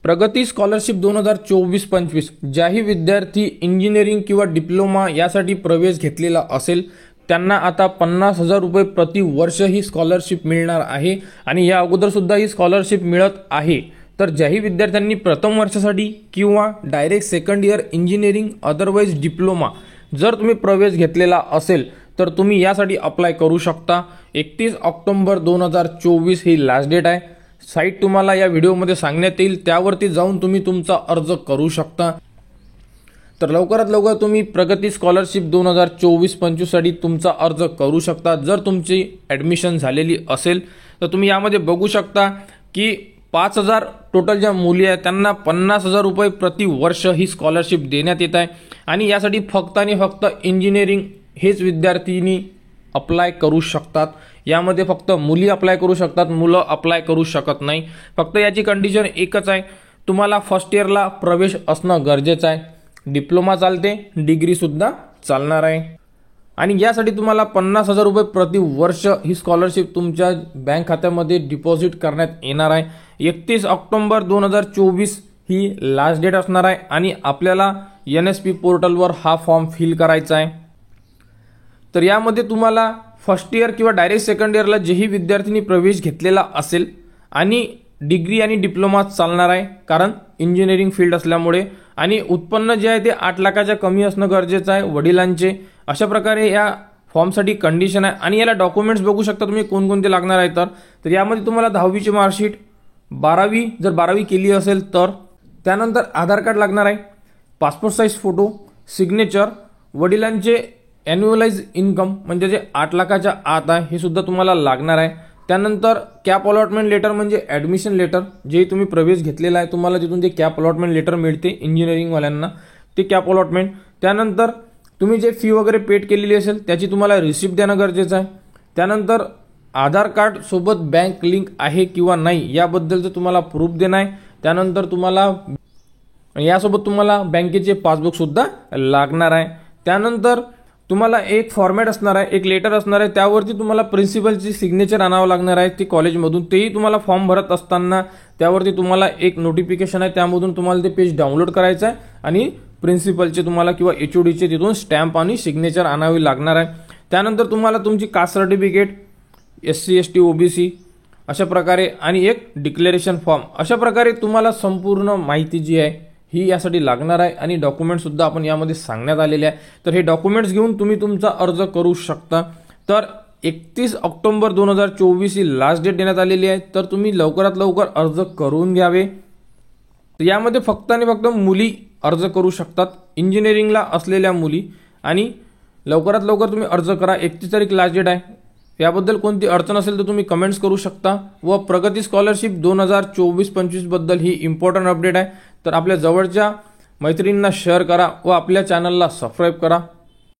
प्रगती स्कॉलरशिप 2024-25 ज्याही विद्यार्थी इंजिनिअरिंग किंवा डिप्लोमा यासाठी प्रवेश घेतलेला असेल त्यांना आता 50,000 रुपये प्रति वर्ष ही स्कॉलरशिप मिळणार आहे आणि या अगोदर सुद्धा ही स्कॉलरशिप मिळत आहे। तर ज्याही विद्यार्थ्यांनी प्रथम वर्षासाठी किंवा direct second year engineering otherwise diploma जर तुम्ही प्रवेश घेतलेला असेल तर तुम्ही यासाठी अप्लाय करू शकता। 31 ऑक्टोबर 2024 ही लास्ट डेट आहे। साइट तुम्हाला या व्हिडिओमध्ये सांगण्यात येईल, त्यावरती जाऊन तुम्ही तुमचा अर्ज करू शकता। तर लवकरात लवकर तुम्ही प्रगती स्कॉलरशिप 2024-25 साठी तुमचा अर्ज करू शकता। जर तुमची ॲडमिशन झालेली असेल तर तुम्ही यामध्ये बघू शकता की 5,000 टोटल ज्या मुली आहेत त्यांना 50,000 रुपये प्रति वर्ष ही स्कॉलरशिप देण्यात येत आहे आणि यासाठी फक्त आणि फक्त इंजिनिअरिंग हेच विद्यार्थ्यांनी अप्लाय करू शकतात। यामध्ये फक्त मुली अप्लाय करू शकतात, मुलं अप्लाय करू शकत नाही। फक्त याची कंडिशन एकच आहे, तुम्हाला फर्स्ट इयरला प्रवेश असणं गरजेचं आहे। डिप्लोमा चालते, डिग्री सुद्धा चालणार आहे आणि यासाठी तुम्हाला 50,000 रुपये प्रति वर्ष ही स्कॉलरशिप तुमच्या बँक खात्यामध्ये डिपॉझिट करण्यात येणार आहे। 31 ऑक्टोबर 2024 ही लास्ट डेट असणार आहे आणि आपल्याला NSP पोर्टलवर हा फॉर्म फिल करायचा आहे। तर यामध्ये तुम्हाला फर्स्ट इयर किंवा डायरेक्ट सेकंड इयरला जेही विद्यार्थ्यांनी प्रवेश घेतलेला असेल आणि डिग्री आणि डिप्लोमा चालणार आहे, कारण इंजिनिअरिंग फील्ड असल्यामुळे, आणि उत्पन्न जे आहे ते 8 लाखाच्या कमी असणं गरजेचं आहे वडिलांचे। अशा प्रकारे या फॉर्मसाठी कंडिशन आहे आणि याला डॉक्युमेंट्स बघू शकता तुम्ही कोणकोणते लागणार आहे। तर यामध्ये तुम्हाला 10वीची मार्कशीट, 12वी जर 12वी केली असेल तर, त्यानंतर आधार कार्ड लागणार आहे, पासपोर्ट साईज फोटो, सिग्नेचर, वडिलांचे ॲन्युअलाइज इन्कम म्हणजे जे 8 लाखाच्या आत आहे हे सुद्धा तुम्हाला लागणार आहे। त्यानंतर कॅप अलॉटमेंट लेटर म्हणजे ॲडमिशन लेटर, जे तुम्ही प्रवेश घेतलेला आहे तुम्हाला तिथून ते कॅप अलॉटमेंट लेटर मिळते इंजिनिअरिंगवाल्यांना, ते कॅप अलॉटमेंट। त्यानंतर तुम्ही जे फी वगैरे पेड केलेली असेल त्याची तुम्हाला रिसिप्ट देणं गरजेचं आहे। त्यानंतर आधार कार्ड सोबत बँक लिंक आहे किंवा नाही याबद्दलचं तुम्हाला प्रूफ देणं आहे। त्यानंतर तुम्हाला यासोबत तुम्हाला बँकेचे पासबुक सुद्धा लागणार आहे। त्यानंतर तुम्हाला एक फॉर्मॅट असणार आहे, एक लेटर असणार आहे, त्यावरती तुम्हाला प्रिन्सिपलची सिग्नेचर आणावं लागणार आहे ती कॉलेजमधून। तेही तुम्हाला फॉर्म भरत असताना त्यावरती तुम्हाला एक नोटिफिकेशन आहे, त्यामधून तुम्हाला ते पेज डाउनलोड करायचं आहे आणि प्रिन्सिपलचे तुम्हाला किंवा HODचे तिथून स्टॅम्प आणि सिग्नेचर आणावी लागणार आहे। त्यानंतर तुम्हाला तुमची caste certificate, SC ST OBC अशा प्रकारे आणि एक डिक्लेरेशन फॉर्म, अशा प्रकारे तुम्हाला संपूर्ण माहिती जी आहे ही यासाठी लागणार आहे आणि डॉक्युमेंट सुद्धा आपण यामध्ये सांगण्यात आलेले आहे। तर हे डॉक्युमेंट्स घेऊन तुम्ही तुमचा अर्ज करू शकता। तर 31 ऑक्टोबर 2024 ही लास्ट डेट देण्यात आलेली आहे, तर तुम्ही लवकरात लवकर अर्ज करून घ्यावे। तर यामध्ये फक्त आणि फक्त मुली अर्ज करू शकतात, इंजिनिअरिंगला असलेल्या मुली, आणि लवकरात लवकर तुम्ही अर्ज करा। 31 तारीख लास्ट डेट आहे। याबद्दल कोणती अडचण असेल तर तुम्ही कमेंट्स करू शकता। व प्रगती स्कॉलरशिप 2024-25 बद्दल ही इम्पॉर्टंट अपडेट आहे, तर आपल्या जवळच्या मैत्रिणींना शेअर करा व आपल्या चॅनलला सबस्क्राईब करा।